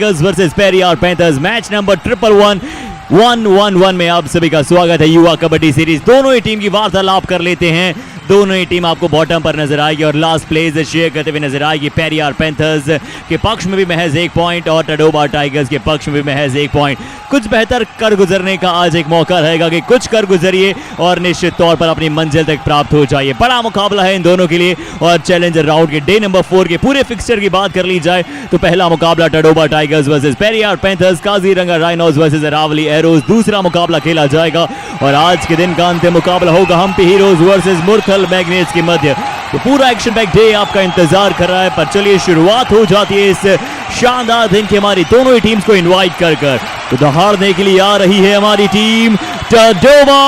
Versus Periyar panthers match number 111 में आप सभी का स्वागत है। युवा कबड्डी सीरीज दोनों ही टीम की वार्तालाप कर लेते हैं। दोनों ही टीम आपको बॉटम पर नजर आएगी और लास्ट प्लेस शेयर करते हुए नजर आएगी। पेरियार पैंथर्स के पक्ष में भी महज 1 पॉइंट और टडोबा टाइगर्स के पक्ष में भी महज 1 पॉइंट। कुछ बेहतर कर गुजरने का आज एक मौका रहेगा कि कुछ कर गुजरिए और निश्चित तौर पर अपनी मंजिल तक प्राप्त हो जाइए। बड़ा मुकाबला है इन दोनों के लिए। और चैलेंजर राउंड के डे नंबर 4 के पूरे फिक्सचर की बात कर ली जाए तो पहला मुकाबला Tadoba tigers versus Periyar panthers, Kaziranga rhinos versus Aravalli arrows दूसरा मुकाबला खेला जाएगा। और आज के दिन का अंतिम मुकाबला होगा Hampi heroes versus Murthal magnets के मध्य। तो पूरा एक्शन पैक डे आपका इंतजार कर रहा है। पर चलिए शुरुआत हो जाती है इस शानदार दिन की हमारी दोनों ही टीम्स को इनवाइट कर तो दहाड़ने के लिए आ रही है हमारी टीम टडोबा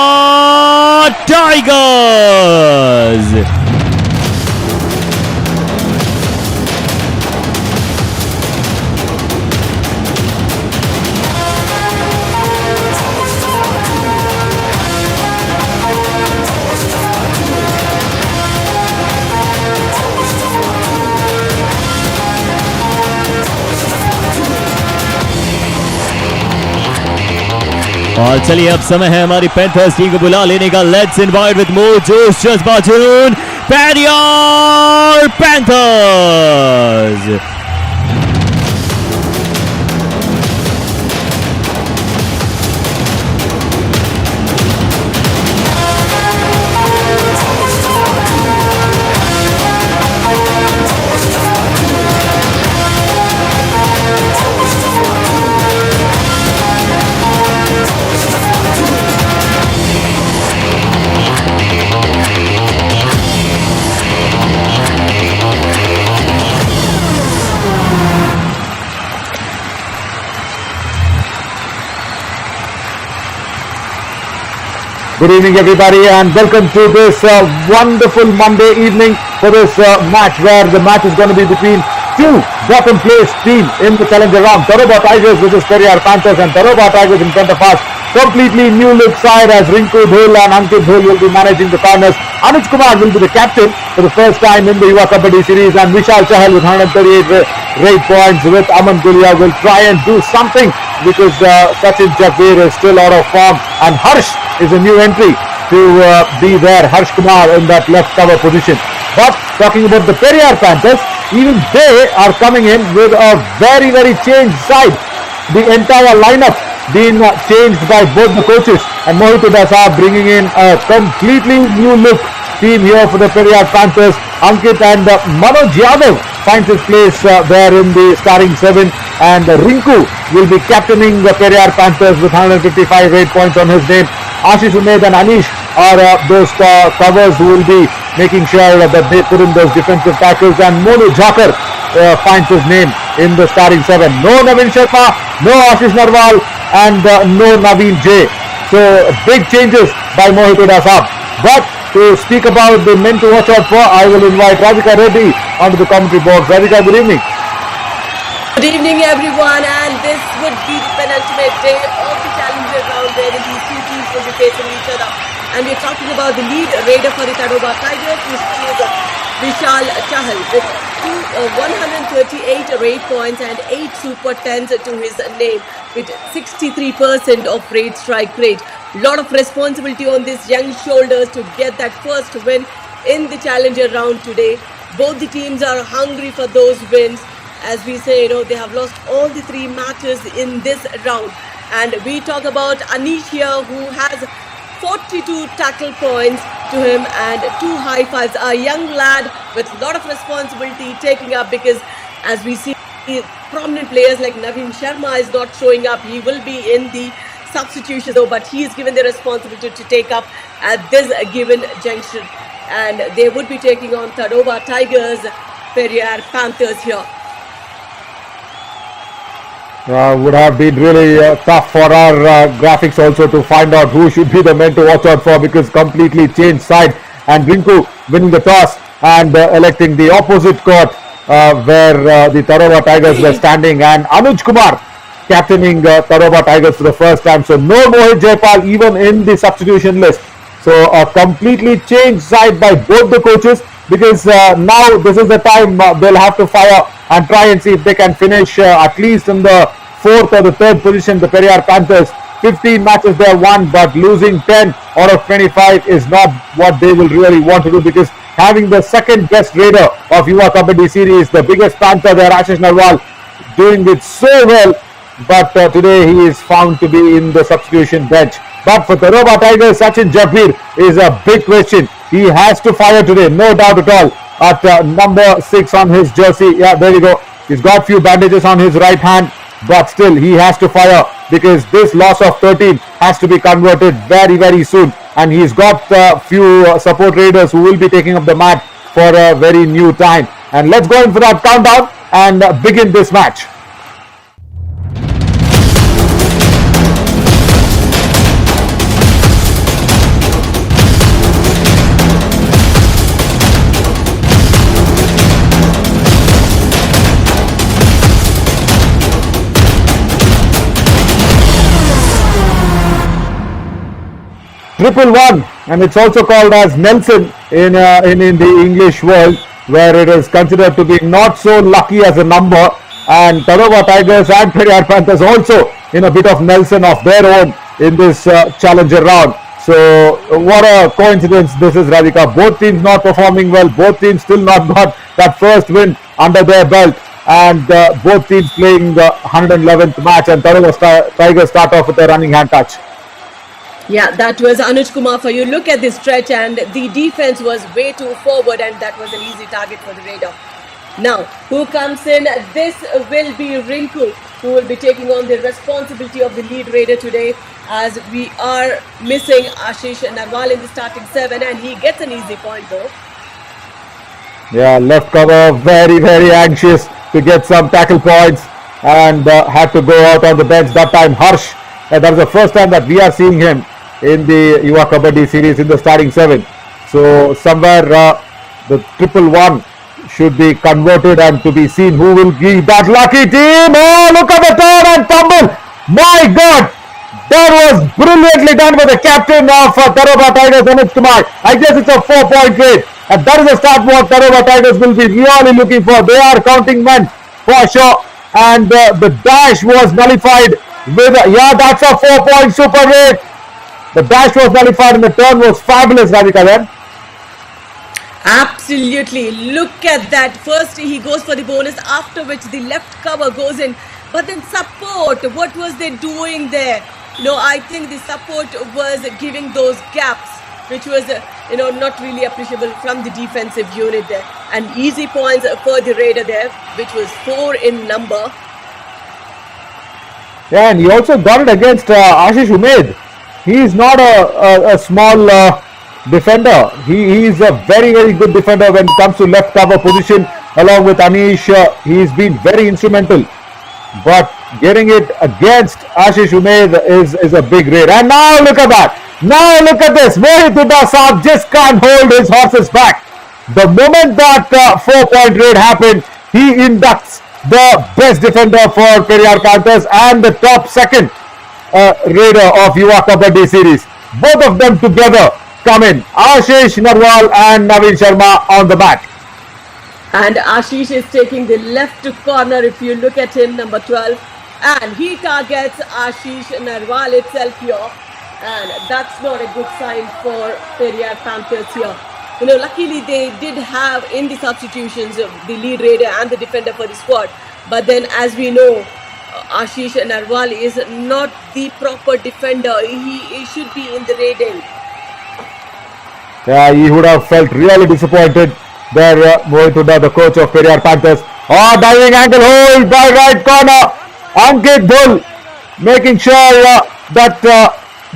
टाइगर्स। और चलिए अब समय है हमारी पैंथर्स टीम को बुला लेने का। लेट्स इनवाइट विद मोर जोश जज्बा जुनून Periyar panthers. Good evening everybody and welcome to this wonderful Monday evening for this match where the match is going to be between two bottom place teams in the challenger round. Taroba Tigers versus Periyar Panthers, and Taroba Tigers in front of us. Completely new look side as Rinku Dhol and Ankit Dhol will be managing the corners. Anuj Kumar will be the captain for the first time in the Yuva Kabaddi series, and Vishal Chahal with 138 rate points with Aman Gulia will try and do something because Sachin Jagbir is still out of form, and Harsh is a new entry to be there, Harsh Kumar in that left cover position. But talking about the Periyar Panthers, even they are coming in with a very changed side. The entire lineup being changed by both the coaches, and Mohit Udasa bringing in a completely new look team here for the Periyar Panthers. Ankit and Manoj Yadav finds his place there in the starting 7, and Rinku will be captaining the Periyar Panthers with 155 rate points on his name. Ashish Umed and Anish are those covers who will be making sure that they put in those defensive tackles, and Monu Jhakar finds his name in the starting 7. No Navin Sharma, no Ashish Narwal, and no Naveen J. So big changes by Mohit Udasa. But to speak about the men to watch out for, I will invite Radhika Reddy onto the commentary box. Radhika, good evening. Good evening everyone, and this would be the penultimate day of the challenger round where these two teams will be facing each other. And we're talking about the lead raider for the Tadoba Tigers, which is Vishal Chahal with 138 rate points and 8 super 10s to his name with 63% of rate strike rate. Lot of responsibility on these young shoulders to get that first win in the challenger round today. Both the teams are hungry for those wins. As we say, they have lost all the 3 matches in this round. And we talk about Anish here, who has 42 tackle points to him and 2 high fives. A young lad with a lot of responsibility taking up, because as we see, prominent players like Naveen Sharma is not showing up. He will be in the substitution though, but he is given the responsibility to take up at this given junction. And they would be taking on Tadoba Tigers, Periyar Panthers here. Would have been really tough for our graphics also to find out who should be the men to watch out for, because completely changed side, and Rinku winning the toss and electing the opposite court where the Tadoba Tigers were standing, and Anuj Kumar captaining Tadoba Tigers for the first time. So no Mohit Jaipal even in the substitution list. So a completely changed side by both the coaches. because now this is the time they'll have to fire and try and see if they can finish at least in the 4th or the 3rd position. The Periyar Panthers, 15 matches they have won, but losing 10 out of 25 is not what they will really want to do, because having the second best raider of Yuva Kabaddi series, the biggest Panther there, Ashish Narwal, doing it so well, but today he is found to be in the substitution bench. But for Tadoba Tigers, Sachin Jagveer is a big question. He has to fire today, no doubt at all, at number 6 on his jersey. Yeah, there you go. He's got few bandages on his right hand, but still he has to fire, because this loss of 13 has to be converted very, very soon. And he's got a few support raiders who will be taking up the mat for a very new time. And let's go in for that countdown and begin this match. Triple one, and it's also called as Nelson in the English world, where it is considered to be not so lucky as a number. And Tadoba Tigers and Periyar Panthers also in a bit of Nelson of their own in this challenger round. So what a coincidence this is, Radhika. Both teams not performing well, both teams still not got that first win under their belt, and both teams playing the 111th match, and Tadoba Tigers start off with a running hand touch. Yeah, that was Anuj Kumar for you. Look at this stretch, and the defense was way too forward, and that was an easy target for the Raider. Now, who comes in? This will be Rinku, who will be taking on the responsibility of the lead Raider today, as we are missing Ashish Narwal in the starting 7, and he gets an easy point though. Yeah, left cover, very, very anxious to get some tackle points, and had to go out on the bench that time. Harsh, that is the first time that we are seeing him in the Yuva Kabaddi series in the starting 7. So somewhere the triple one should be converted, and to be seen who will be that lucky team. Oh, look at the turn and tumble. My God, that was brilliantly done by the captain of Tadoba Tigers, Anuj Kumar. I guess it's a 4-point trade, and that is a start what Tadoba Tigers will be really looking for. They are counting men for sure, and the dash was nullified with, yeah, that's a 4-point super raid. The dash was nullified and the turn was fabulous, Radhika, then. Absolutely. Look at that. First he goes for the bonus, after which the left cover goes in. But then support, what was they doing there? I think the support was giving those gaps, which was, not really appreciable from the defensive unit there. And easy points for the Raider there, which was 4 in number. Yeah, and he also got it against Ashish Umed. He is not a small defender. He is a very, very good defender when it comes to left cover position. Along with Anish, he's been very instrumental. But getting it against Ashish Umed is a big raid. And now look at that. Now look at this. Mohit Huda Saab just can't hold his horses back. The moment that 4-point raid happened, he inducts the best defender for Periyar Panthers and the top second raider of Yuva Kabaddi series. Both of them together come in. Ashish Narwal and Naveen Sharma on the mat. And Ashish is taking the left corner, if you look at him, number 12. And he targets Ashish Narwal itself here. And that's not a good sign for Periyar Panthers here. Luckily they did have in the substitutions the lead raider and the defender for the squad. But then, as we know, Ashish Narwal is not the proper defender. He should be in the raiding. Yeah, he would have felt really disappointed there, Mohit Huda, the coach of Periyar Panthers. Oh, diving angle hold by right corner. Ankit Bull making sure that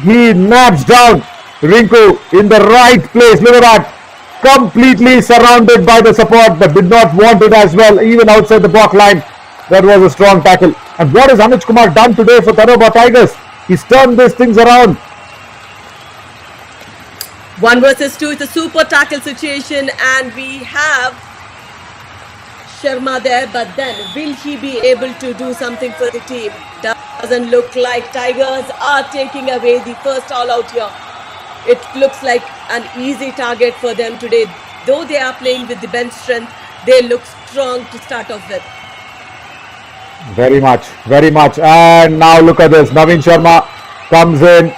he naps down Rinku in the right place. Look at that. Completely surrounded by the support, but did not want it as well, even outside the block line. That was a strong tackle. And what has Anuj Kumar done today for Tadoba Tigers? He's turned these things around. 1 versus 2, it's a super tackle situation, and we have Sharma there, but then will he be able to do something for the team? Doesn't look like. Tigers are taking away the first all out here. It looks like an easy target for them today. though they are playing with the bench strength, they look strong to start off with. Very much, very much. And now look at this. Navin Sharma comes in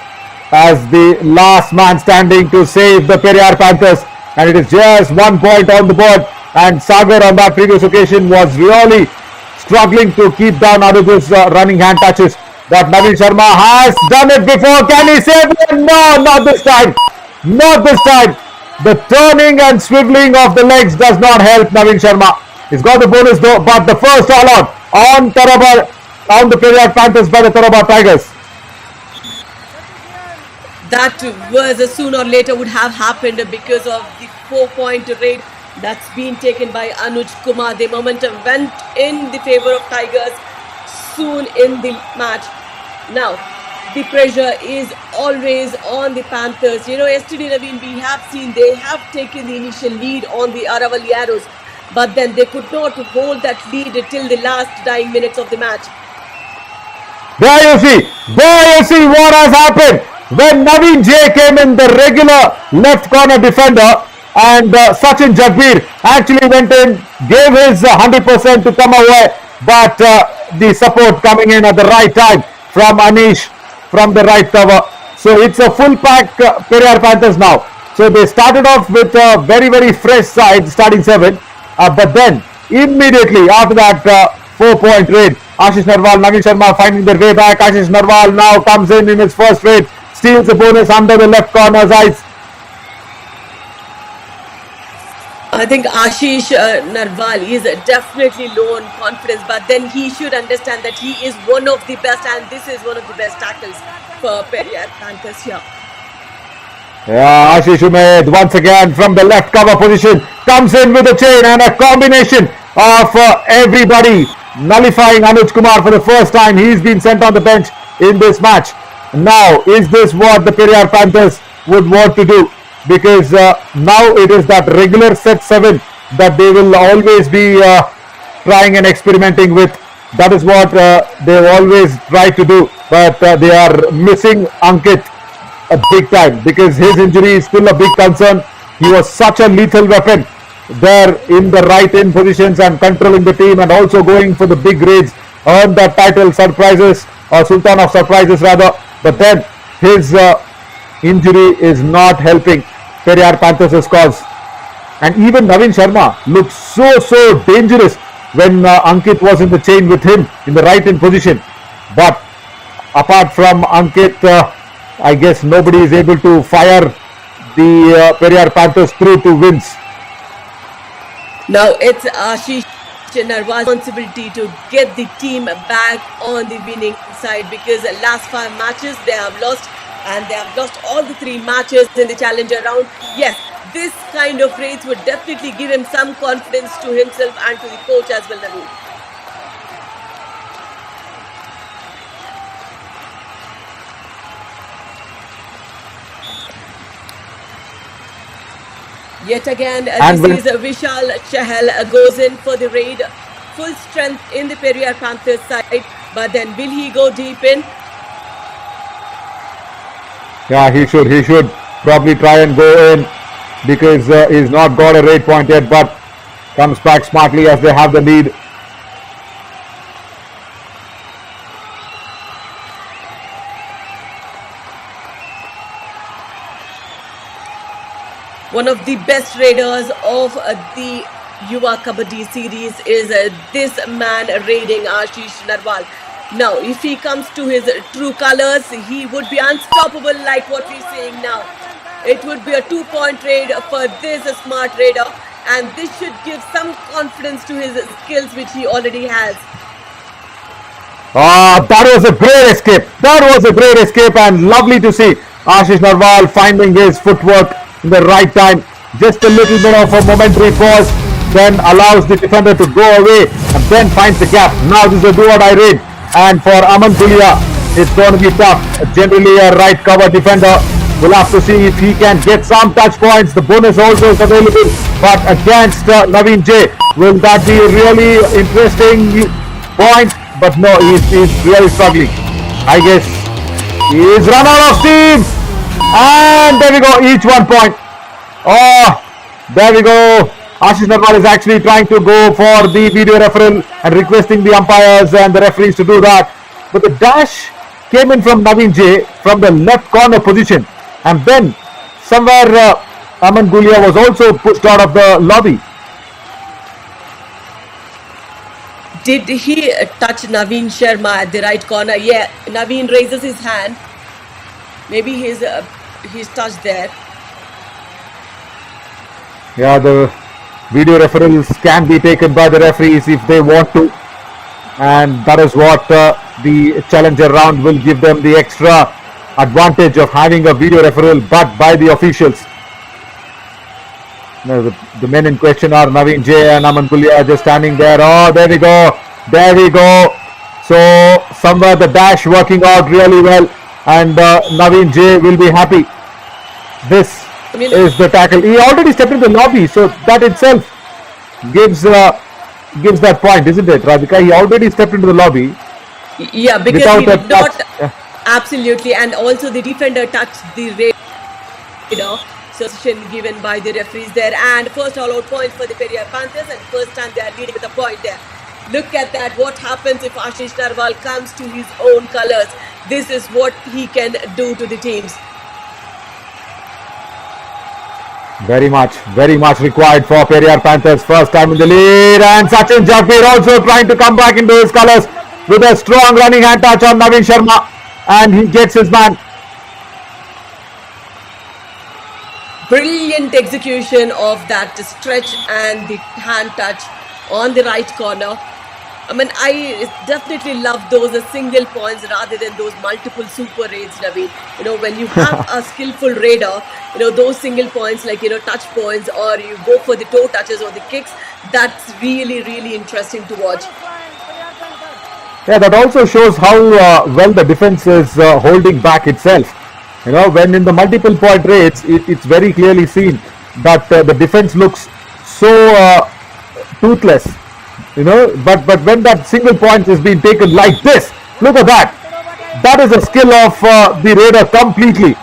as the last man standing to save the Periyar Panthers. And it is just 1 point on the board. And Sagar on that previous occasion was really struggling to keep down Anuj's running hand touches. But Navin Sharma has done it before. Can he save it? No, not this time. Not this time. The turning and swiveling of the legs does not help Navin Sharma. He's got the bonus though, but the first all out on the Periyar Panthers by the Taraba Tigers. That was sooner or later would have happened because of the 4-point raid that's been taken by Anuj Kumar. The momentum went in the favor of Tigers soon in the match. Now, the pressure is always on the Panthers. Yesterday, Naveen, we have seen they have taken the initial lead on the Aravalli Arrows, but then they could not hold that lead till the last dying minutes of the match. There you see what has happened. When Naveen J came in, the regular left corner defender, and Sachin Jagbir actually went in, gave his 100% to come away, but the support coming in at the right time from Anish from the right cover. So it's a full pack Periyar Panthers now. So they started off with a very, very fresh side, starting 7, but then immediately after that 4-point raid, Ashish Narwal, Navin Sharma finding their way back. Ashish Narwal now comes in his first raid, steals the bonus under the left corner's eyes. I think Ashish Narwal is definitely low on confidence, but then he should understand that he is one of the best, and this is one of the best tackles for Periyar Panthers here. Yeah, Ashish Umaid once again from the left cover position comes in with a chain and a combination of everybody nullifying Anuj Kumar for the first time. He's been sent on the bench in this match. Now, is this what the Periyar Panthers would want to do? Because now it is that regular set 7 that they will always be trying and experimenting with. That is what they've always tried to do. But they are missing Ankit a big time because his injury is still a big concern. He was such a lethal weapon there in the right end positions and controlling the team and also going for the big raids. Earned that title, Surprises, or Sultan of Surprises rather. But then his injury is not helping Periyar Panthers' cause. And even Navin Sharma looked so dangerous when Ankit was in the chain with him in the right end position. But apart from Ankit, I guess nobody is able to fire the Periyar Panthers through to wins. Now it's Ashish Narwal's responsibility to get the team back on the winning side, because the last 5 matches they have lost, and they have lost all the 3 matches in the challenger round. Yes, this kind of race would definitely give him some confidence to himself and to the coach as well, Naveen. Yet again, this is Vishal Chahal goes in for the raid. Full strength in the Periyar Panthers side, but then will he go deep in? Yeah, he should probably try and go in because he's not got a raid point yet, but comes back smartly as they have the lead. One of the best raiders of the Yuva Kabaddi series is this man raiding Ashish Narwal. Now, if he comes to his true colors, he would be unstoppable like what we're seeing now. It would be a 2-point raid for this smart raider, and this should give some confidence to his skills which he already has. That was a great escape. That was a great escape, and lovely to see Ashish Narwal finding his footwork in the right time. Just a little bit of a momentary pause, then allows the defender to go away and then finds the gap. Now this is a do-or-die raid, and for Aman Pulia, it's going to be tough. Generally a right cover defender. We'll have to see if he can get some touch points. The bonus also is available, but against Naveen J, will that be a really interesting point? But no, he's really struggling. I guess he's run out of steam, and there we go, each 1 point. Oh, There we go. Ashish Narwal is actually trying to go for the video referral and requesting the umpires and the referees to do that. But the dash came in from Naveen J from the left corner position. And then somewhere Aman Gulia was also pushed out of the lobby. Did he touch Naveen Sharma at the right corner? Yeah, Naveen raises his hand. Maybe he's touched there. Yeah, the video referrals can be taken by the referees if they want to. And that is what the challenger round will give them, the extra advantage of having a video referral, but by the officials. Now, the men in question are Naveen J and Aman Gulia just standing there. Oh, there we go. There we go. So, somewhere the dash working out really well. And Naveen J will be happy. This is the tackle. He already stepped into the lobby. So, that itself gives that point, isn't it, Radhika? He already stepped into the lobby. Yeah, because he did not. Absolutely. And also the defender touched the radar. Session given by the referees there, and first all out points for the Periyar Panthers, and first time they are leading with a point there. Look at that, what happens if Ashish Narwal comes to his own colours. This is what he can do to the teams. Very much required for Periyar Panthers, first time in the lead, and Sachin Jagvir also trying to come back into his colours with a strong running hand touch on Naveen Sharma, and he gets his man. Brilliant execution of that stretch and the hand touch on the right corner. I mean, I definitely love those single points rather than those multiple super raids, Naveen. You know, when you have a skillful raider, you know, those single points like, you know, touch points, or you go for the toe touches or the kicks, that's really, really interesting to watch. Yeah, that also shows how well the defense is holding back itself. You know, when in the multiple point raids, it's very clearly seen that the defense looks so toothless. You know, but when that single point is being taken like this, look at that. That is a skill of the raider completely.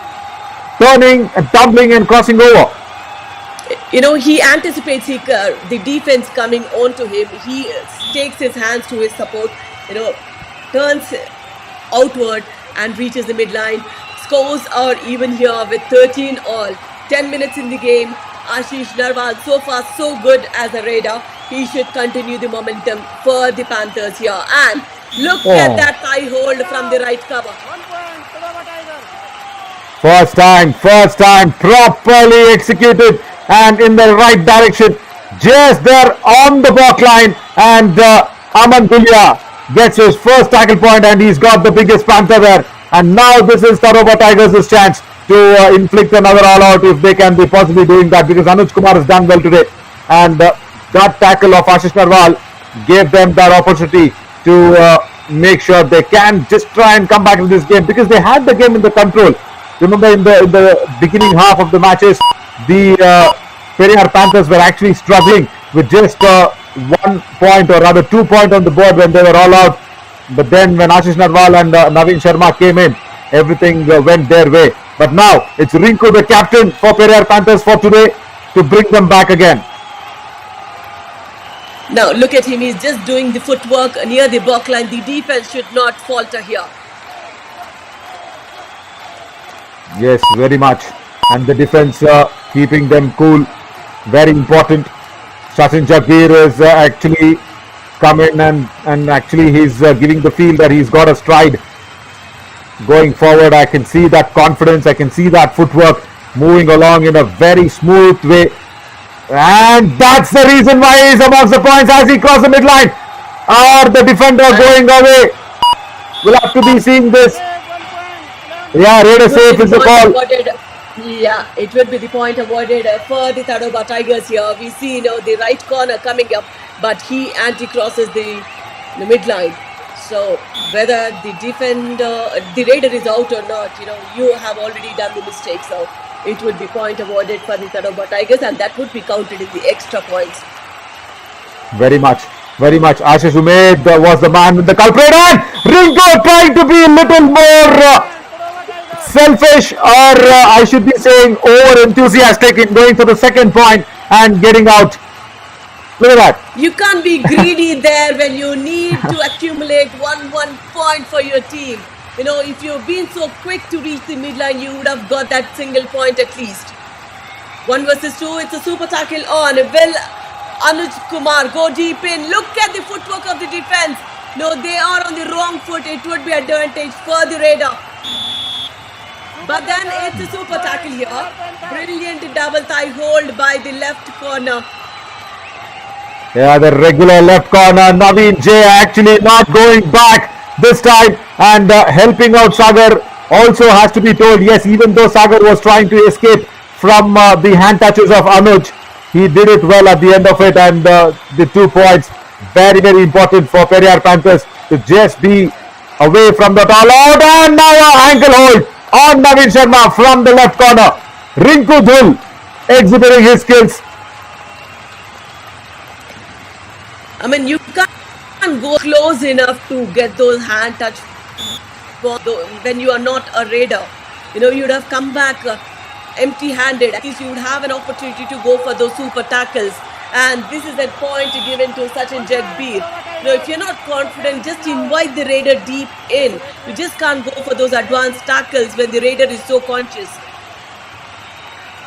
Turning and tumbling and crossing over. You know, he anticipates the defense coming onto him. He takes his hands to his support, you know, turns outward and reaches the midline. Scores are even here with 13 all. 10 minutes in the game. Ashish Narwal so far so good as a raider. He should continue the momentum for the Panthers here. And look at that thigh hold from the right cover. First time, properly executed and in the right direction. Just there on the back line, and Aman Gulia gets his first tackle point, and he's got the biggest Panther there. And now this is Tadoba Tigers' chance to inflict another all-out if they can be possibly doing that, because Anuj Kumar has done well today. And that tackle of Ashish Narwal gave them that opportunity to make sure they can just try and come back in this game, because they had the game in the control. Remember, in the beginning half of the matches, the Periyar Panthers were actually struggling with just 1 point, or rather 2 points on the board when they were all out. But then when Ashish Narwal and Naveen Sharma came in, everything went their way. But now it's Rinku, the captain for Periyar Panthers for today, to bring them back again. Now look at him, he's just doing the footwork near the back line. The defense should not falter here. Yes, very much. And the defense keeping them cool, very important. Sachin Jagvir is actually come in, and actually he's giving the feel that he's got a stride going forward. I can see that confidence, I can see that footwork moving along in a very smooth way. And that's the reason why he's amongst the points as he crosses the midline. Or the defender going away. We'll have to be seeing this. Yeah, Raider safe is the call. Yeah, it will be the point awarded for the Tadoba Tigers here. We see, you know, the right corner coming up, but he anti-crosses the midline. So whether the defender, the Raider is out or not, you know, you have already done the mistake. So it would be point awarded for the Tadoba Tigers, and that would be counted in the extra points. Very much. Ashish Umaid was the man with the culprit, and Ringo trying to be a little more selfish, or I should be saying over enthusiastic in going for the second point. and getting out. Look at that. You can't be greedy there when you need to accumulate one point for your team. You know, if you've been so quick to reach the midline, you would have got that single point at least. 1 versus 2, it's a super tackle on. Will Anuj Kumar go deep in? Look at the footwork of the defense. No, they are on the wrong foot. It would be advantage for the Raider. But then it's a super tackle here. Brilliant double thigh hold by the left corner. Yeah, the regular left corner. Naveen J actually not going back this time and helping out Sagar. Also has to be told, yes, even though Sagar was trying to escape from the hand touches of Anuj, he did it well at the end of it, and the 2 points, very, very important for Periyar Panthers to just be away from the all out. And now an ankle hold on Naveen Sharma from the left corner. Rinku Dhul exhibiting his skills. I mean, you can't go close enough to get those hand touch when you are not a Raider. You know, you'd have come back empty-handed. At least you would have an opportunity to go for those super tackles. And this is a point given to Sachin Jagbir. You know, if you're not confident, just invite the Raider deep in. You just can't go for those advanced tackles when the Raider is so conscious.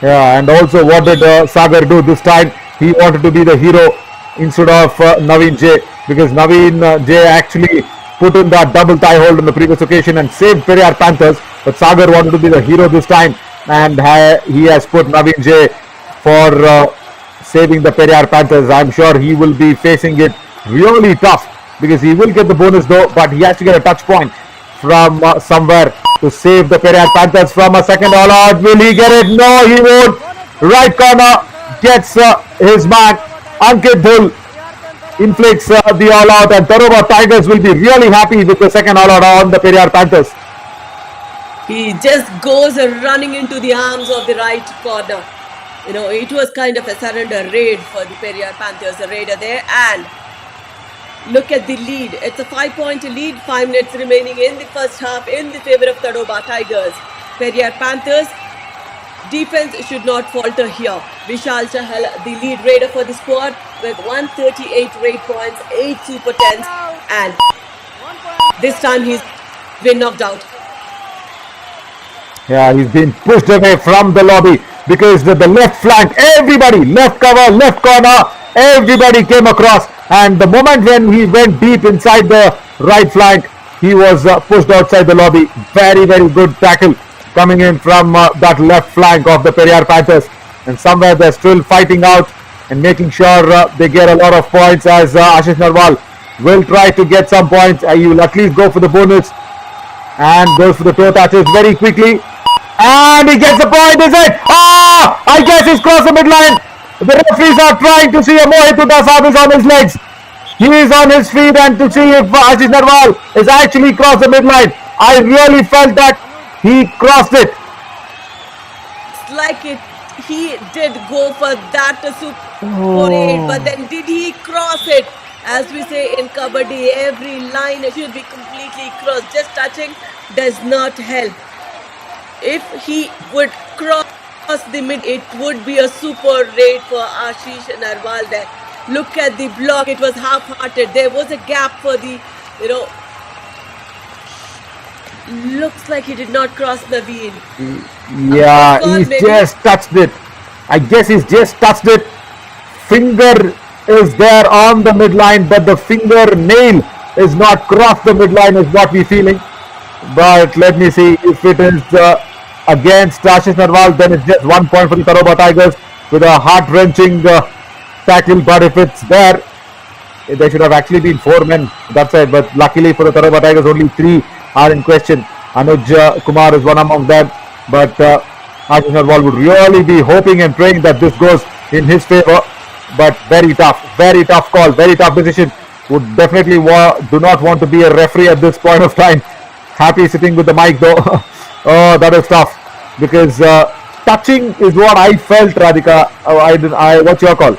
Yeah, and also what did Sagar do this time? He wanted to be the hero instead of Naveen J, because Naveen J actually put in that double thigh hold on the previous occasion and saved Periyar Panthers. But Sagar wanted to be the hero this time, and he has put Naveen J for saving the Periyar Panthers. I'm sure he will be facing it really tough, because he will get the bonus though, but he has to get a touch point from somewhere to save the Periyar Panthers from a second all out. Will he get it? No, he won't. Right corner gets his man. Ankit Dhul inflicts the all out, and Taroba Tigers will be really happy with the second all out on the Periyar Panthers. He just goes running into the arms of the right corner. You know, it was kind of a surrender raid for the Periyar Panthers, the Raider there. And look at the lead. It's a 5-point lead, 5 minutes remaining in the first half in the favor of Tadoba Tigers. Periyar Panthers defense should not falter here. Vishal Chahal, the lead Raider for the squad, with 138 rate points, 8 super 10s, and this time he's been knocked out. Yeah, he's been pushed away from the lobby because the left flank, everybody, left cover, left corner, everybody came across, and the moment when he went deep inside the right flank, he was pushed outside the lobby. Very, very good tackle coming in from that left flank of the Periyar Panthers, and somewhere they're still fighting out and making sure they get a lot of points, as Ashish Narwal will try to get some points. He will at least go for the bonus and goes for the toe touches very quickly, and he gets the point. Is it? I guess he's crossed the midline. The referees are trying to see if Mohit Udasab is on his legs. He is on his feet, and to see if Ashish Narwal is actually crossed the midline. I really felt that he crossed it. It's like he did go for that super 8, but then did he cross it? As we say in Kabaddi, every line should be completely crossed. Just touching does not help. If he would cross the mid, it would be a super raid for Ashish Narwal there. Look at the block, it was half-hearted. There was a gap for the, looks like he did not cross Naveen. Yeah, he's just touched it. I guess he's just touched it. Finger is there on the midline, but the fingernail is not crossed the midline, is what we're feeling. But let me see if it is against Ashish Narwal, then it's just 1 point for the Taroba Tigers with a heart-wrenching tackle. But if it's there, there should have actually been 4 men that side. But luckily for the Taroba Tigers, only 3 are in question. Anuj Kumar is one among them. But Ashish Narwal would really be hoping and praying that this goes in his favor. But very tough call, very tough decision. Would definitely do not want to be a referee at this point of time. Happy sitting with the mic though. Oh, that is tough, because touching is what I felt, Radhika. What's your call?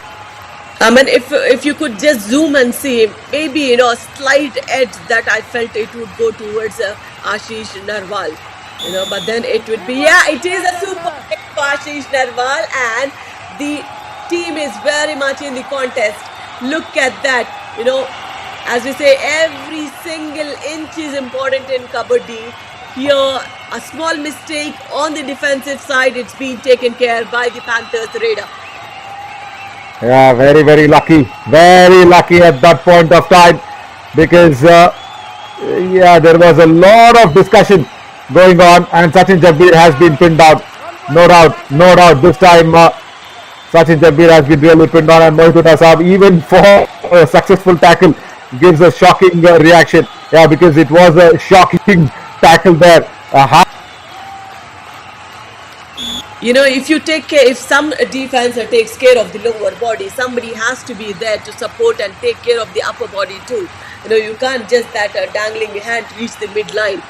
I mean, if you could just zoom and see, maybe a slight edge that I felt it would go towards Ashish Narwal. But then it would be, it is a super hit for Ashish Narwal, and the team is very much in the contest. Look at that. As we say, every single inch is important in Kabaddi. Here, a small mistake on the defensive side, it's been taken care by the Panthers raider. Yeah, very, very lucky. Very lucky at that point of time, because there was a lot of discussion going on, and Sachin Jagbir has been pinned out. No doubt. This time, Sachin Jagbir has been really pinned on, and Mohituddin Saab, even for a successful tackle, gives a shocking reaction. Yeah, because it was a shocking tackle there. If some defense takes care of the lower body, somebody has to be there to support and take care of the upper body too. You can't just that dangling hand reach the midline.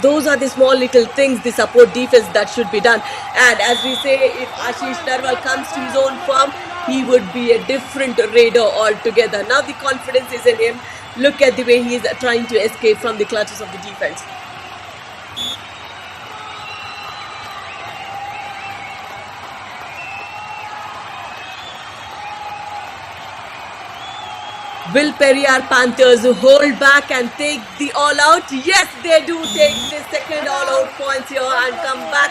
Those are the small little things, the support defense that should be done. And as we say, if Ashish Narwal comes to his own form, he would be a different raider altogether. Now the confidence is in him. Look at the way he is trying to escape from the clutches of the defense. Will Periyar Panthers hold back and take the all-out? Yes, they do take the second all-out points here and come back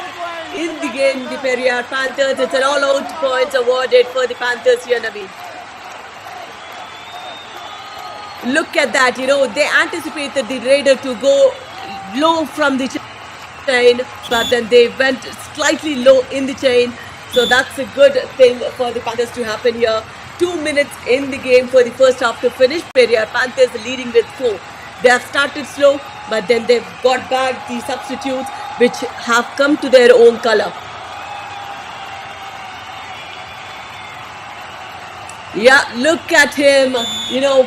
in the game. The Periyar Panthers, it's an all-out points awarded for the Panthers here, Naveen. Look at that, they anticipated the raider to go low from the chain, but then they went slightly low in the chain. So that's a good thing for the Panthers to happen here. 2 minutes in the game for the first half to finish. Periyar Panthers leading with 4. They have started slow, but then they've got back the substitutes which have come to their own color. Yeah, look at him.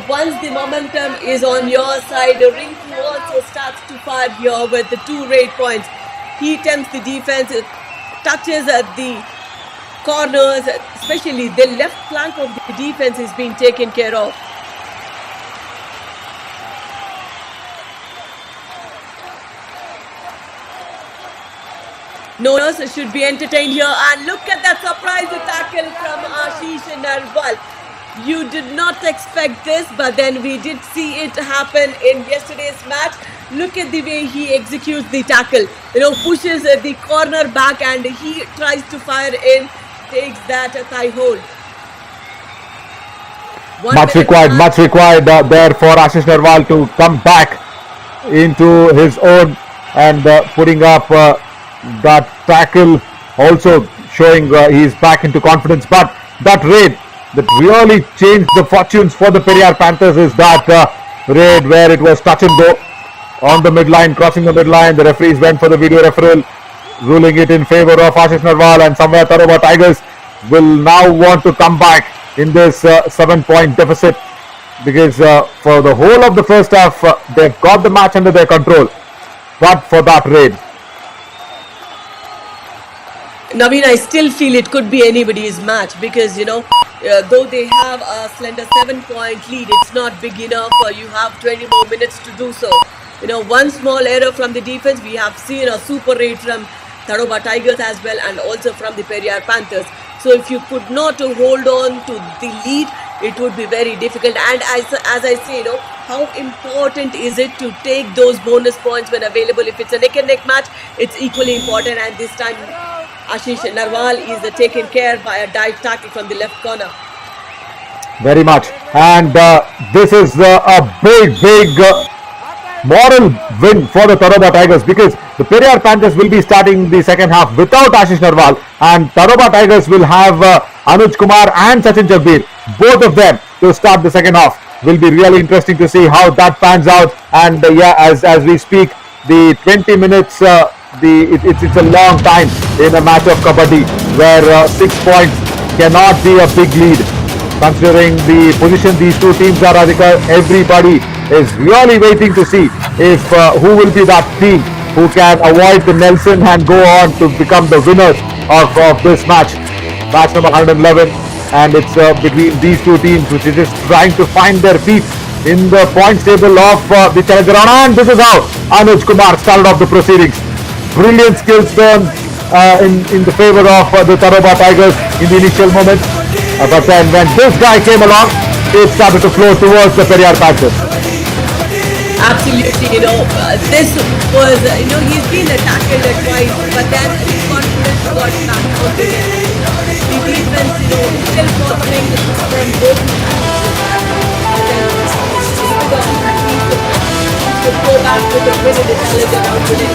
Once the momentum is on your side, Rinku also starts to fire here with the 2 raid points. He tempts the defense, touches at the corners, especially the left flank of the defense is being taken care of. No one else should be entertained here. And look at that surprise tackle from Ashish Narwal. You did not expect this, but then we did see it happen in yesterday's match. Look at the way he executes the tackle. Pushes the corner back and he tries to fire in, takes that thigh hold. Much required there for Ashish Narwal to come back into his own and putting up that tackle, also showing he's back into confidence. But that raid that really changed the fortunes for the Periyar Panthers is that raid where it was touch and go on the midline, crossing the midline. The referees went for the video referral, ruling it in favor of Ashish Narwal, and somewhere Tadoba Tigers will now want to come back in this 7-point deficit, because for the whole of the first half they've got the match under their control, but for that raid. Naveen, I still feel it could be anybody's match, because though they have a slender 7-point lead, it's not big enough. You have 20 more minutes to do so. One small error from the defense. We have seen a super raid from Tadoba Tigers as well, and also from the Periyar Panthers. So if you could not hold on to the lead, it would be very difficult. And as I say, how important is it to take those bonus points when available? If it's a neck and neck match, it's equally important. And this time, Ashish Narwal is taken care by a dive tackle from the left corner. Very much. And this is a big moral win for the Tadoba Tigers, because the Periyar Panthers will be starting the second half without Ashish Narwal, and Tadoba Tigers will have Anuj Kumar and Sachin Jagbir, both of them, to start the second half. Will be really interesting to see how that pans out. And as we speak, the 20 minutes, it's a long time in a match of Kabaddi, where 6 points cannot be a big lead. Considering the position these two teams are, Radhika, everybody is really waiting to see if who will be that team who can avoid the Nelson and go on to become the winners of this match. Match number 111, and it's between these two teams, which is just trying to find their feet in the points table of the Challenger round. And this is how Anuj Kumar started off the proceedings. Brilliant skills turn in the favor of the Tadoba Tigers in the initial moments. But then when this guy came along, it started to flow towards the Periyar Panthers. Absolutely, this was, he's been tackled twice, but then his confidence got back out again. The defense, still following from both sides. But then, at least to go back to the win in the challenger round today.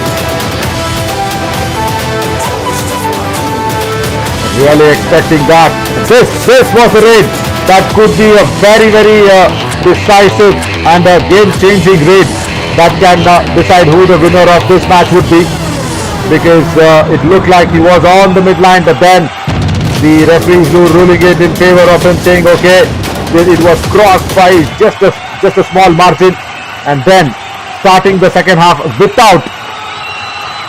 Really expecting that. This was a raid that could be a very, very decisive and a game-changing raid that can decide who the winner of this match would be, because it looked like he was on the midline, but then the referees were ruling it in favor of him, saying okay, it was crossed by just a small margin. And then starting the second half without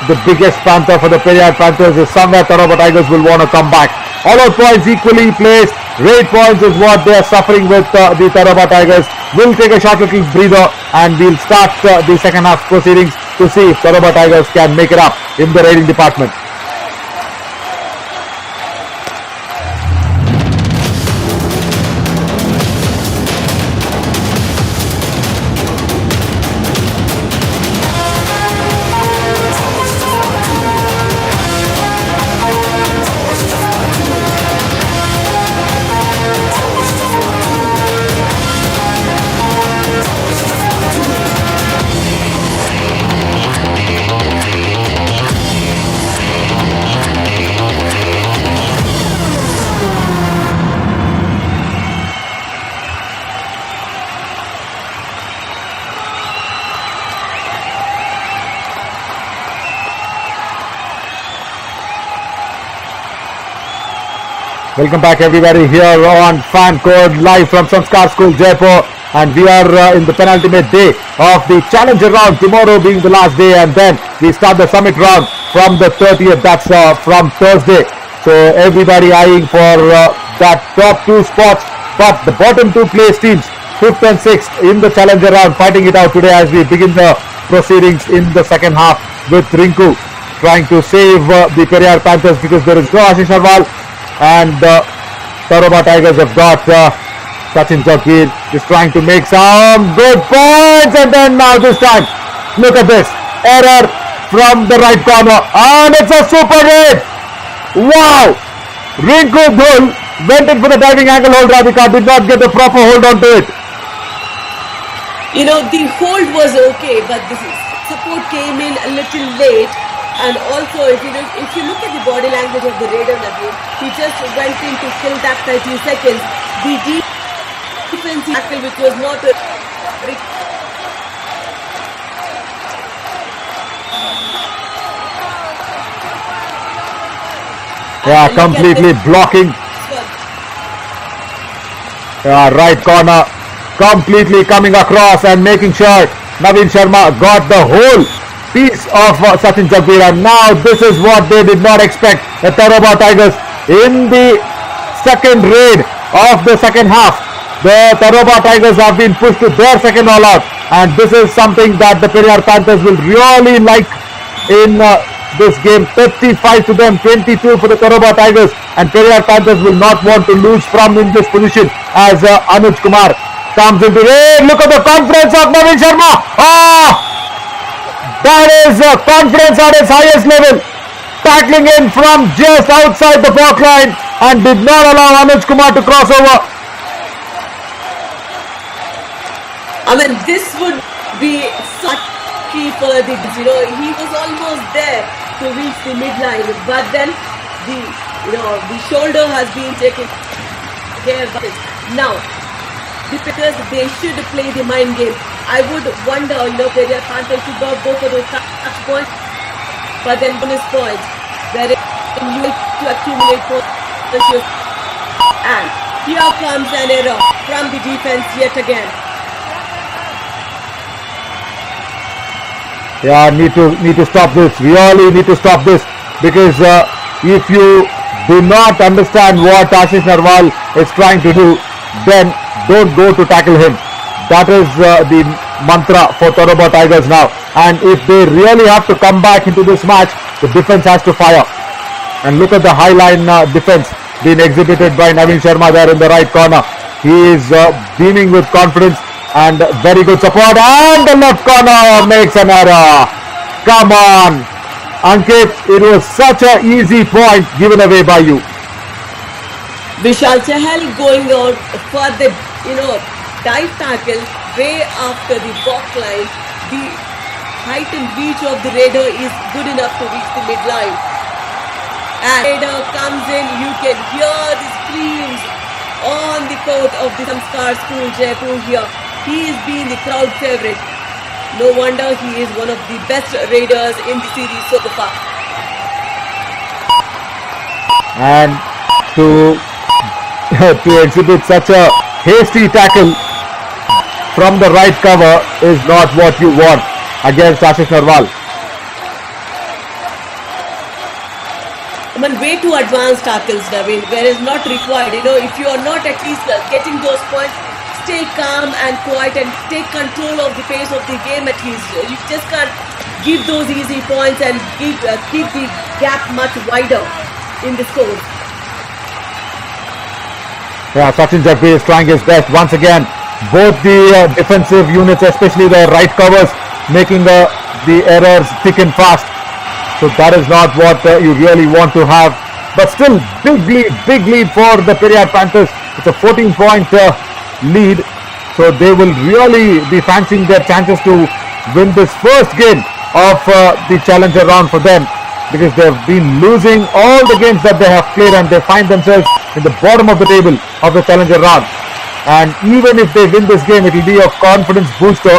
the biggest panther for the Periyar Panthers is somewhere Tadoba Tigers will want to come back. All out points equally placed. Raid points is what they are suffering with the Tadoba Tigers. We'll take a short little breather and we'll start the second half proceedings to see if Tadoba Tigers can make it up in the raiding department. Welcome back everybody here on Fan Code live from Sanskar School Jaipur, and we are in the penultimate day of the challenger round, tomorrow being the last day, and then we start the summit round from the 30th, that's from Thursday. So everybody eyeing for that top two spots, but the bottom two place teams 5th and 6th in the challenger round fighting it out today as we begin the proceedings in the second half with Rinku trying to save the Periyar Panthers because there is no Ashish Narwal. And Tadoba Tigers have got Sachin Jakir is trying to make some good points, and then now this time, look at this, error from the right corner, and it's a super hit. Wow! Rinku Dhul went in for the diving angle hold, Radhika did not get the proper hold onto it. The hold was okay, but the support came in a little late. And also, if you look at the body language of the Raider again, he just went in to kill that 30 seconds. The defense tackle, which was not a completely blocking. Right corner, completely coming across and making sure Naveen Sharma got the whole piece of Sachin Jakir, and now this is what they did not expect. The Tadoba Tigers in the second raid of the second half. The Tadoba Tigers have been pushed to their second all out, and this is something that the Periyar Panthers will really like in this game. 35 to them, 22 for the Tadoba Tigers, and Periyar Panthers will not want to lose from in this position as Anuj Kumar comes into raid. Look at the confidence of Naveen Sharma. That is confidence at its highest level. Tackling in from just outside the fork line and did not allow Anuj Kumar to cross over. This would be such key for the, he was almost there to reach the midline, but then the shoulder has been taken care of. Now, because they should play the mind game. I would wonder, Periyar Panthers should go for those touch points, but then bonus points, where you need to accumulate points. And here comes an error from the defense yet again. Need to stop this. Really need to stop this, because if you do not understand what Ashish Narwal is trying to do, then don't go to tackle him. That is the mantra for Tadoba Tigers now. And if they really have to come back into this match, the defense has to fire. And look at the high line defense being exhibited by Naveen Sharma there in the right corner. He is beaming with confidence and very good support, and the left corner makes an error. Come on, Ankit, it was such an easy point given away by you. Vishal Chahal going out for the, dive tackle way after the box line. The height and reach of the raider is good enough to reach the midline. And raider comes in, you can hear the screams on the court of the Samskar School, Jaipur here. He is being the crowd favourite. No wonder he is one of the best raiders in the series so far. And to exhibit such a hasty tackle from the right cover is not what you want against Ashish Narwal. Way too advanced tackles, Naveen, where it's not required. If you are not at least getting those points, stay calm and quiet and take control of the pace of the game at least. You just can't give those easy points and keep the gap much wider in the score. Yeah, Sachin Jagbe is trying his best once again. Both the defensive units, especially the right covers, making the errors thick and fast. So that is not what you really want to have. But still, big lead for the Periyar Panthers. It's a 14-point lead. So they will really be fancying their chances to win this first game of the Challenger round for them, because they've been losing all the games that they have played and they find themselves in the bottom of the table of the Challenger round. And even if they win this game, it will be a confidence booster.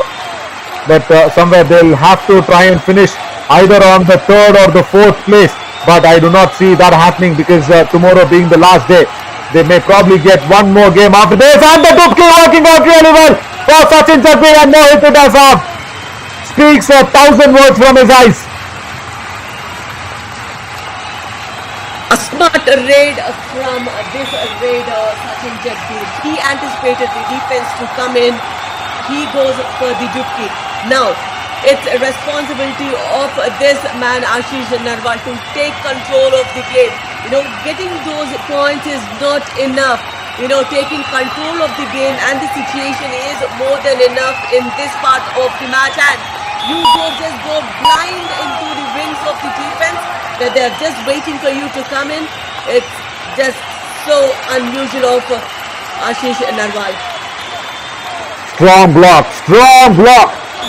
But somewhere they'll have to try and finish either on the third or the fourth place. But I do not see that happening, because tomorrow being the last day, they may probably get one more game after this. And the Dubki working out really well for Sachin Jagbe, and Mohit Dasab speaks 1,000 words from his eyes. A smart raid from this raider, Sachin Jagbe. He anticipated the defense to come in. He goes for the Dubki. Now, it's a responsibility of this man, Ashish Narwal, to take control of the game. Getting those points is not enough. Taking control of the game and the situation is more than enough in this part of the match. And you just go blind into the wings of the defense, that they're just waiting for you to come in. It's just so unusual of Ashish Narwal. Strong block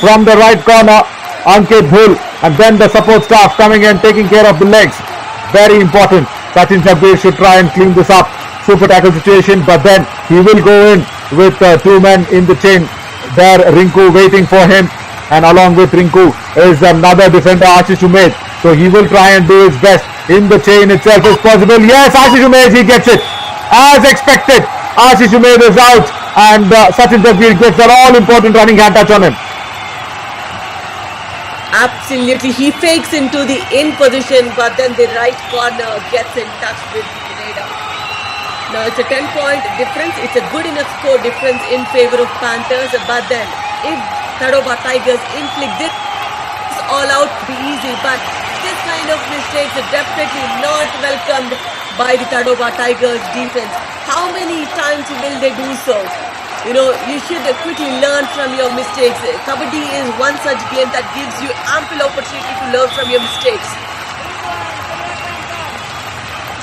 from the right corner, Ankit Bhul, and then the support staff coming in, taking care of the legs. Very important. Sachin Jagbe should try and clean this up. Super tackle situation, but then he will go in with two men in the chain. There, Rinku waiting for him, and along with Rinku is another defender, Ashish Umed. So he will try and do his best. In the chain itself is possible. Yes, Ashish Umed, he gets it. As expected, Ashish Umed is out, and Sachin Jagbe gets an all-important running hand touch on him. Absolutely, he fakes into the in position, but then the right corner gets in touch with the raider. Now it's a 10-point difference. It's a good enough score difference in favor of Panthers, but then if Tadoba Tigers inflict this all out, be easy. But this kind of mistakes are definitely not welcomed by the Tadoba Tigers defense. How many times will they do so? You should quickly learn from your mistakes. Kabaddi is one such game that gives you ample opportunity to learn from your mistakes.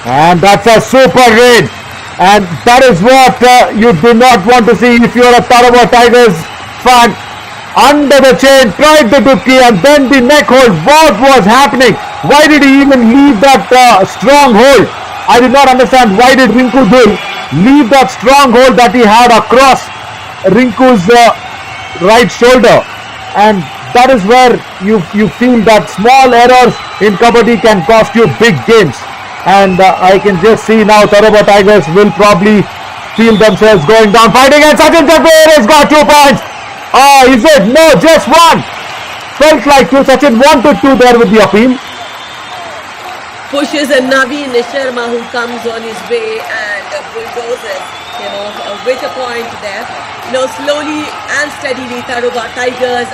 And that's a super raid. And that is what you do not want to see if you're a Tadoba Tigers fan. Under the chain, tried the Dubki, and then the neck hold. What was happening? Why did he even leave that strong hold? I did not understand. Why did Rinku Dhul leave that strong hold that he had across Rinku's right shoulder? And that is where you feel that small errors in Kabaddi can cost you big games. And I can just see now Tadoba Tigers will probably feel themselves going down fighting, and Sachin Jagbe has got 2 points. He said no, just one. Felt like two. Sachin wanted two there with the appeal. Pushes a Naveen Sharma who comes on his way and bulldozes with a point there. Slowly and steadily Tadoba Tigers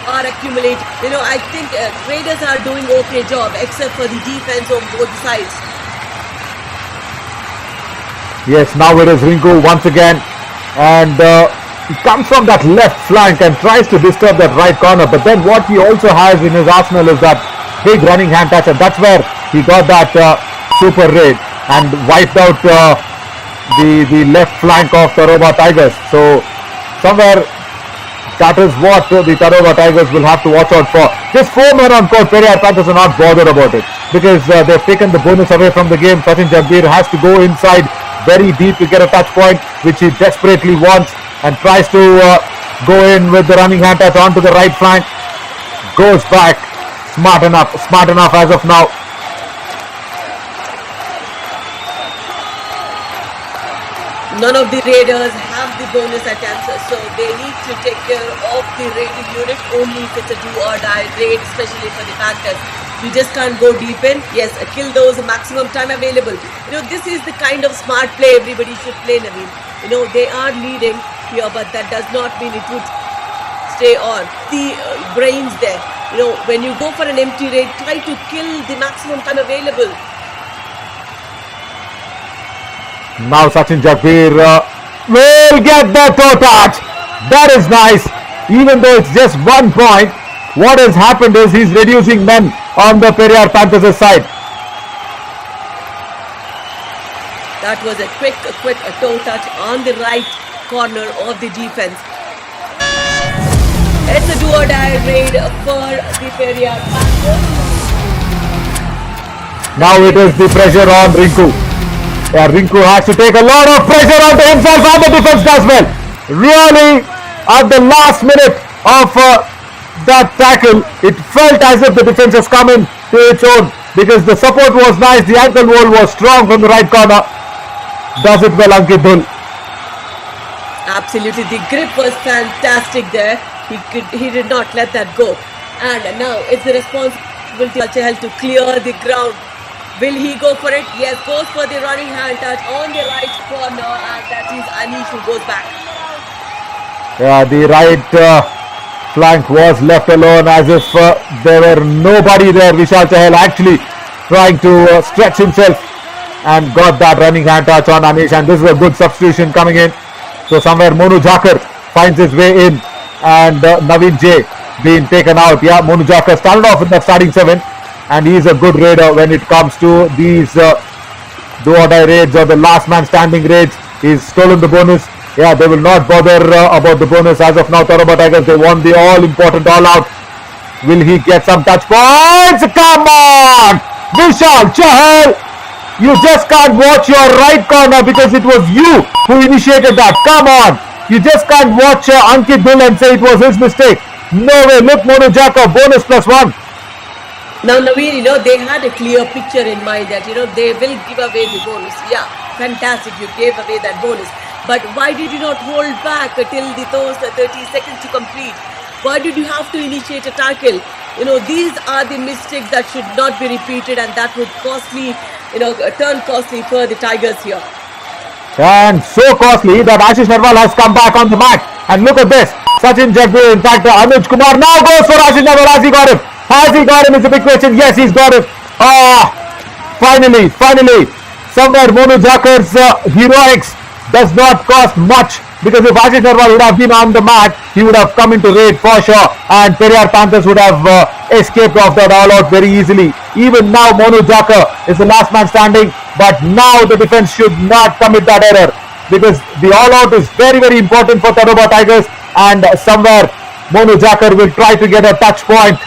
are accumulating. I think Raiders are doing okay job except for the defense on both sides. Yes, now it is Rinku once again, and he comes from that left flank and tries to disturb that right corner. But then what he also has in his arsenal is that big running hand touch, and that's where he got that super raid and wiped out the left flank of Tadoba Tigers. So somewhere that is what the Tadoba Tigers will have to watch out for. Just 4 men on court. Periyar Panthers are not bothered about it because they've taken the bonus away from the game. Sachin Jagbir has to go inside very deep to get a touch point, which he desperately wants, and tries to go in with the running hand touch onto the right flank. Goes back. Smart enough as of now. None of the raiders have the bonus attempts, so they need to take care of the raiding unit only if it's a do or die raid, especially for the Panthers. You just can't go deep in. Yes, kill those maximum time available. This is the kind of smart play everybody should play, Naveen. They are leading here, but that does not mean it would stay on. The brains there. When you go for an empty raid, try to kill the maximum time available. Now Sachin Jagbir will get the toe touch. That is nice. Even though it's just 1 point, what has happened is he's reducing men on the Periyar Panthers' side. That was a quick toe touch on the right corner of the defense. It's a do or die raid for the Periyar Panthers. Now it is the pressure on Rinku. Yeah, Rinku has to take a lot of pressure onto himself, and the defense does well. Really, at the last minute of that tackle, it felt as if the defense has come in to its own because the support was nice, the ankle wall was strong from the right corner. Does it well, Ankit Dhul. Absolutely, the grip was fantastic there. He did not let that go. And now it's the responsibility of Chahal to clear the ground. Will he go for it? Yes, goes for the running hand touch on the right corner, and that is Anish who goes back. Yeah, the right flank was left alone as if there were nobody there. Vishal Chahal actually trying to stretch himself and got that running hand touch on Anish, and this is a good substitution coming in. So somewhere Monu Jakar finds his way in, and Naveen J being taken out. Yeah, Monu Jakar started off in the starting 7. And he is a good raider when it comes to these do or die raids or the last man standing raids. He's stolen the bonus. Yeah, they will not bother about the bonus as of now. Tadoba Tigers, they won the all important all out. Will he get some touch points? Come on! Vishal Chahal! You just can't watch your right corner because it was you who initiated that. Come on! You just can't watch Ankit Dhul and say it was his mistake. No way. Look, Monu Jakar, bonus +1. Now, Naveen, they had a clear picture in mind that, they will give away the bonus. Yeah, fantastic, you gave away that bonus. But why did you not hold back till those 30 seconds to complete? Why did you have to initiate a tackle? These are the mistakes that should not be repeated, and that would turn costly for the Tigers here. And so costly that Ashish Narwal has come back on the mat. And look at this. Sachin Jagbir, in fact, Anuj Kumar now goes for Ashish Narwal. Has he got him? Has he got him is a big question. Yes, he's got it. Finally. Somewhere Monu Jakar's heroics does not cost much, because if Ashish Narwal would have been on the mat, he would have come into raid for sure, and Periyar Panthers would have escaped off that all out very easily. Even now Monu Jakar is the last man standing, but now the defense should not commit that error, because the all out is very, very important for Tadoba Tigers, and somewhere Monu Jakar will try to get a touch point,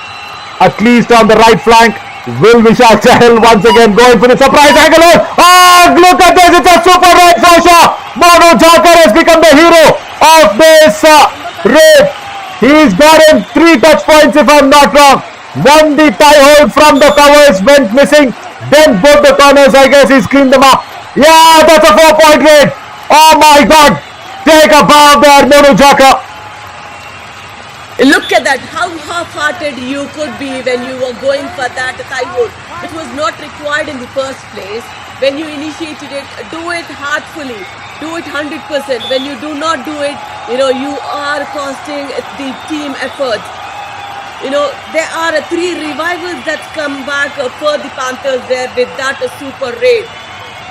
at least on the right flank. Will Vishal Chahal once again going for the surprise angle? Oh, look at this, it's a super raid for sure. Monu Jakar has become the hero of this raid. He's gotten 3 touch points if I'm not wrong. Won the tie hold from the covers, went missing. Then both the corners, I guess he's cleaned them up. Yeah, that's a 4-point raid. Oh my God. Take a bow there, Monu Jakar. Look at that, how half-hearted you could be when you were going for that thigh hold. It was not required in the first place. When you initiated it, do it heartfully. Do it 100%. When you do not do it, you are costing the team efforts. There are 3 revivals that's come back for the Panthers there with that super raid.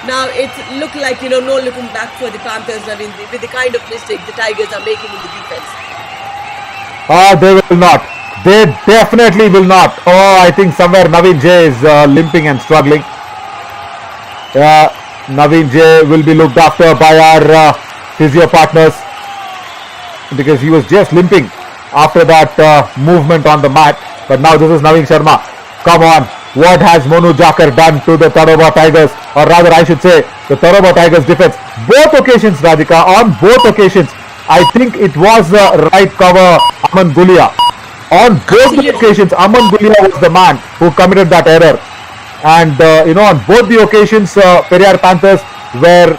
Now it's look like, no looking back for the Panthers, Naveen, with the kind of mistake the Tigers are making in the defense. They will not. They definitely will not. Oh, I think somewhere Naveen J is limping and struggling. Naveen J will be looked after by our physio partners because he was just limping after that movement on the mat. But now this is Naveen Sharma. Come on. What has Monu Jakar done to the Tadoba Tigers? Or rather, I should say, the Tadoba Tigers defense. Both occasions, Radhika, on both occasions, I think it was the right cover, Aman Gulia. On both the occasions, Aman Gulia was the man who committed that error. And, on both the occasions, Periyar Panthers were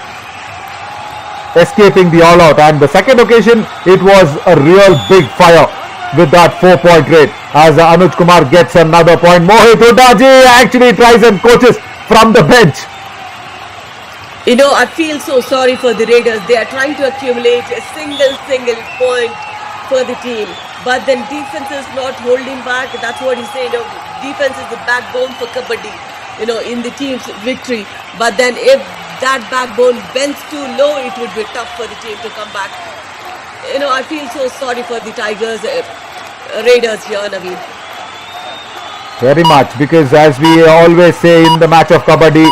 escaping the all-out. And the second occasion, it was a real big fire with that 4-point raid. As Anuj Kumar gets another point. Mohit Udaji actually tries and coaches from the bench. I feel so sorry for the Raiders. They are trying to accumulate a single point for the team. But then defense is not holding back. That's what he said. Defense is the backbone for Kabaddi, in the team's victory. But then if that backbone bends too low, it would be tough for the team to come back. I feel so sorry for the Tigers, Raiders here, Naveen. Very much, because as we always say in the match of Kabaddi,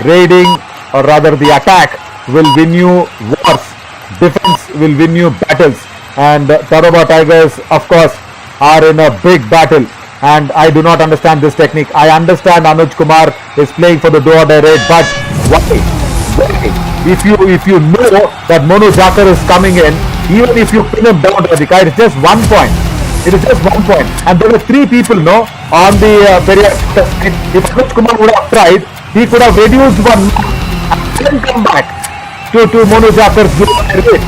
raiding, or rather the attack, will win you wars. Defense will win you battles. And Tadoba Tigers, of course, are in a big battle. And I do not understand this technique. I understand Anuj Kumar is playing for the do-or-die raid, but why? If you know that Monu Jakar is coming in, even if you pin him down, Radhika, it's just 1 point. It is just 1 point. And there were 3 people, on the Periyar. If Anuj Kumar would have tried, he could have reduced 1 and then come back to Monu Jakar's raid.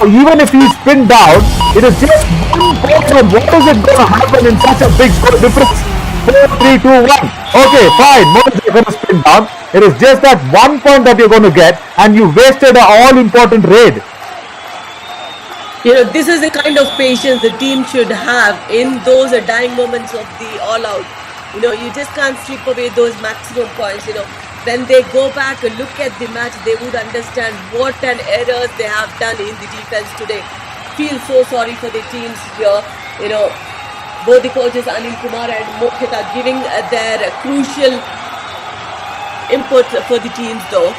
Even if he's pinned down, it is just 1 point. What is it going to happen in such a big score difference? 4, 3, 2, 1. Okay, fine. Monu Jakar is pinned down. It is just that 1 point that you're going to get, and you wasted an all-important raid. This is the kind of patience the team should have in those dying moments of the all-out. You just can't slip away those maximum points. When they go back and look at the match, they would understand what an errors they have done in the defense today. Feel so sorry for the teams here. Both the coaches, Anil Kumar and Mohit, are giving their crucial input for the teams though.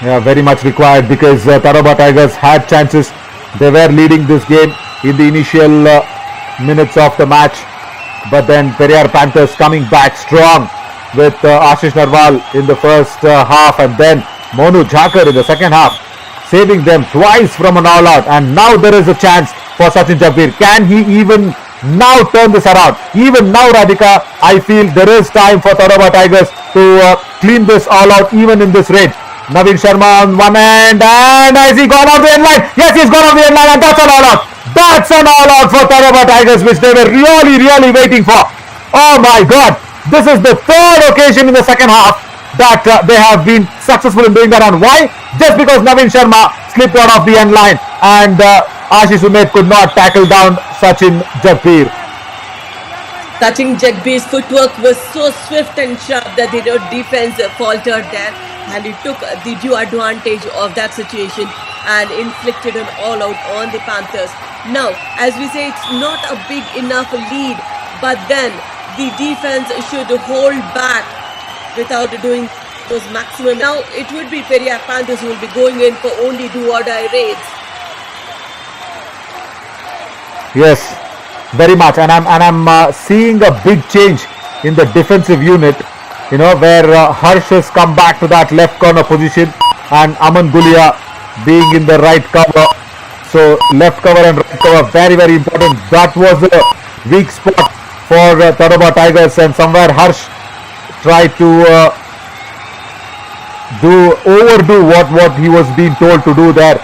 Yeah, very much required, because Tadoba Tigers had chances. They were leading this game in the initial minutes of the match. But then Periyar Panthers coming back strong with Ashish Narwal in the first half, and then Monu Jakar in the second half, saving them twice from an all-out. And now there is a chance for Sachin Jagbir. Can he even now turn this around? Even now, Radhika, I feel there is time for Tadoba Tigers to clean this all-out even in this raid. Naveen Sharma on one end, and has he gone off the end line? Yes, he's gone off the end line, and that's an all-out. That's an all-out for Tadoba Tigers, which they were really waiting for. Oh my God! This is the 3rd occasion in the second half that they have been successful in doing that. And why? Just because Naveen Sharma slipped out of the end line, and Ashish Umed could not tackle down Sachin Jagbir. Sachin Jagbir's footwork was so swift and sharp that the defense faltered there, and he took the due advantage of that situation and inflicted an all-out on the Panthers. Now, as we say, it's not a big enough lead, but then the defense should hold back without doing those maximum. Now, it would be Periyar Panthers who will be going in for only do-or-die raids. Yes, very much. And I'm seeing a big change in the defensive unit, where Harsh has come back to that left corner position, and Aman Gulia being in the right cover. So left cover and right cover, very important. That was a weak spot for Tadoba Tigers, and somewhere Harsh tried to overdo what he was being told to do there.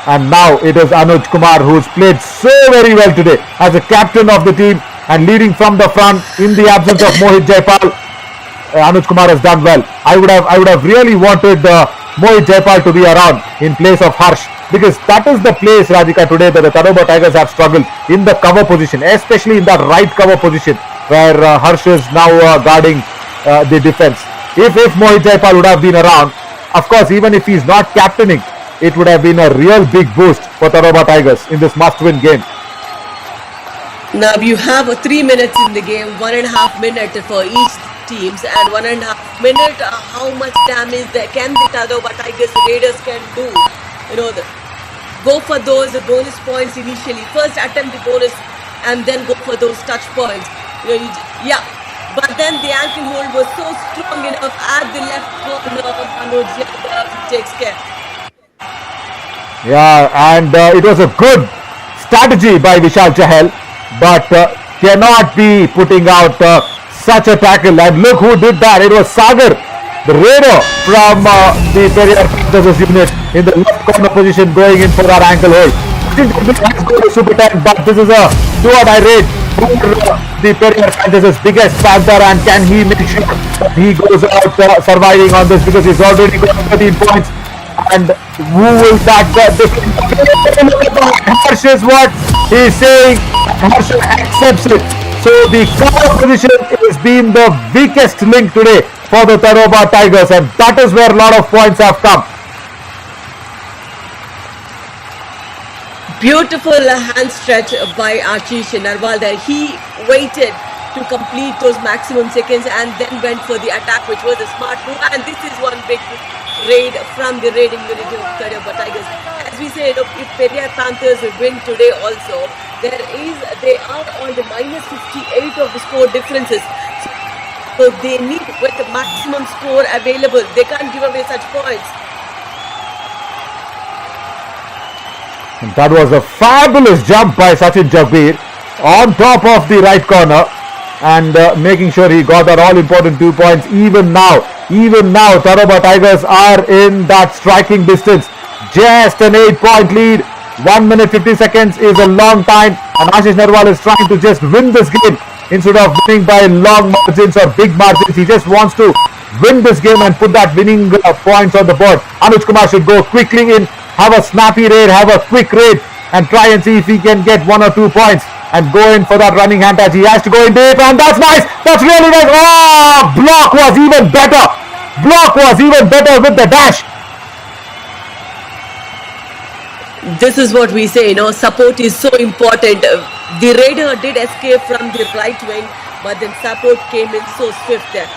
And now it is Anuj Kumar, who's played so very well today as a captain of the team and leading from the front in the absence of Mohit Jaipal. Anuj Kumar has done well. I would have really wanted Mohit Jaipal to be around in place of Harsh, because that is the place, Radhika, today that the Tadoba Tigers have struggled in the cover position, especially in that right cover position. where Harsh is now guarding the defense. If Mohit Jaipal would have been around, of course, even if he's not captaining, it would have been a real big boost for Tadoba Tigers in this must-win game. Now you have 3 minutes in the game, 1.5 minutes for each teams, and 1.5 minutes. How much damage can the Tadoba Tigers Raiders can do? Go for those bonus points initially. First attempt the bonus, and then go for those touch points. But then the ankle hold was so strong enough at the left corner. Manoj Yadav takes care. Yeah, and it was a good strategy by Vishal Chahal, but cannot be putting out such a tackle. And look who did that. It was Sagar, the raider from the Periyar Panthers unit, in the left corner position, going in for our ankle hold. Super 10, but this is a do-or-die raid for the Periyar Panthers' biggest Panther, and can he make sure that he goes out surviving on this, because he's already got 13 points. And who will that Harsh is what he's saying. Harsh accepts it. So the cover position has been the weakest link today for the Tadoba Tigers, and that is where a lot of points have come. Beautiful hand stretch by Ashish Narwal there. He waited to complete those maximum seconds and then went for the attack, which was a smart move. And this is one big raid from the raiding unit of Tadoba Tigers. As we say, if Periyar Panthers win today also, they are on the minus 58 of the score differences. So they need, with the maximum score available, they can't give away such points. And that was a fabulous jump by Sachin Jagbir on top of the right corner, and making sure he got that all-important 2 points. Even now, Tadoba Tigers are in that striking distance. Just an 8-point lead. 1 minute 50 seconds is a long time, and Ashish Narwal is trying to just win this game instead of winning by long margins or big margins. He just wants to win this game and put that winning points on the board. Anuj Kumar should go quickly in, have a snappy raid, have a quick raid, and try and see if he can get 1 or 2 points and go in for that running hand touch. He has to go in deep, and that's nice. That's really nice. Oh, block was even better. With the dash. This is what we say, support is so important. The raider did escape from the right wing, but then support came in so swift there.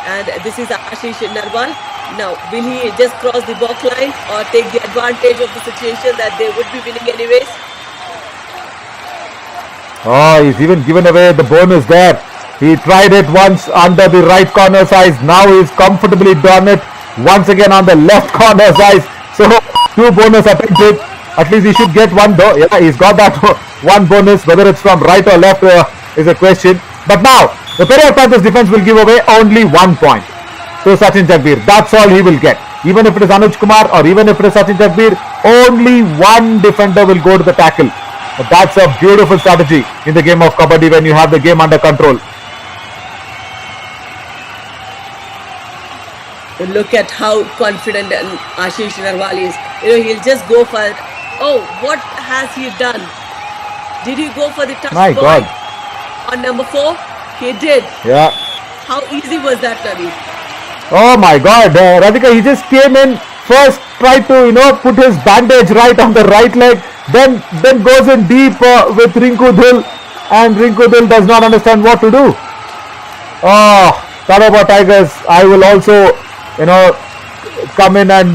And this is Ashish Narwal. Now, will he just cross the box line or take the advantage of the situation that they would be winning anyways? Oh, he's even given away the bonus there. He tried it once under the right corner size. Now he's comfortably done it once again on the left corner size. So 2 bonus attempted. At least he should get 1 though. Yeah, he's got that 1 bonus. Whether it's from right or left is a question. But now the Periyar Panthers defense will give away only 1 point to Sachin Jagbir. That's all he will get. Even if it is Anuj Kumar or even if it is Sachin Jagbir, only 1 defender will go to the tackle. But that's a beautiful strategy in the game of Kabaddi when you have the game under control. Look at how confident Ashish Narwal is. He'll just go for it. Oh, what has he done? Did he go for the touch My point God. on number 4? He did. Yeah. How easy was that, Ravi? Oh my God, Radhika, he just came in, first tried to, put his bandage right on the right leg, then goes in deep with Rinku Dhil, and Rinku Dhil does not understand what to do. Oh, Tadoba Tigers, I will also, come in and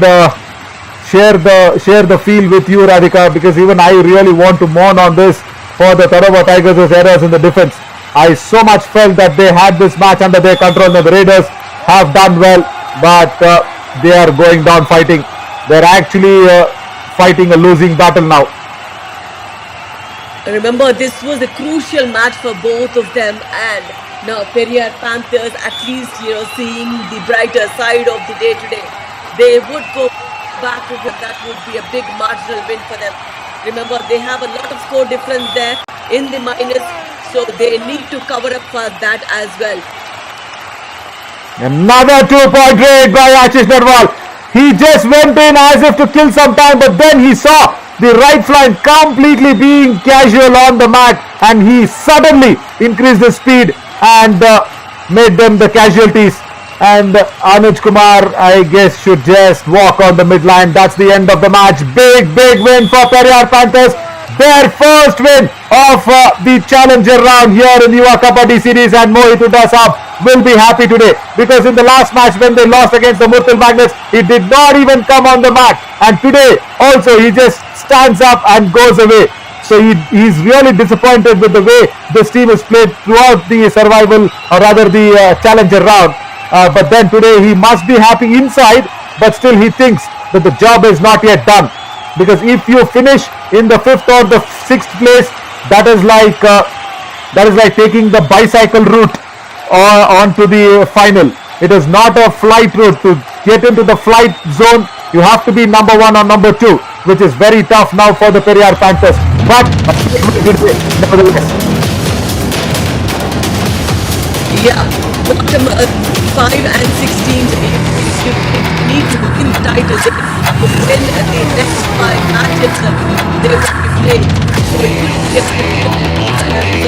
share the feel with you, Radhika, because even I really want to mourn on this for the Tadoba Tigers' errors in the defense. I so much felt that they had this match under their control, and the Raiders have done well, but they are going down fighting. They're actually fighting a losing battle now. Remember, this was a crucial match for both of them, and now Periyar Panthers at least, seeing the brighter side of the day today. They would go back to them. That would be a big marginal win for them. Remember, they have a lot of score difference there in the minus, so they need to cover up for that as well. Another 2-point raid by Ashish Narwal. He just went in as if to kill some time, but then he saw the right flank completely being casual on the mat, and he suddenly increased the speed and made them the casualties. And Anuj Kumar, I guess, should just walk on the midline. That's the end of the match. Big win for Periyar Panthers. Their first win of the challenger round here in the Yuva Kabaddi series, and Mohit Hooda Saab will be happy today, because in the last match when they lost against the Murthal Magnets, he did not even come on the mat, and today also he just stands up and goes away. So he's really disappointed with the way this team has played throughout the survival, or rather the challenger round. But then today he must be happy inside, but still he thinks that the job is not yet done. Because if you finish in the 5th or the 6th place, that is like taking the bicycle route onto the final. It is not a flight route. To get into the flight zone, you have to be number 1 or number 2, which is very tough now for the Periyar Panthers. But nevertheless. Yeah, bottom 5 and 16 need to win the title. They win the next 5 matches they will be playing. So it could be a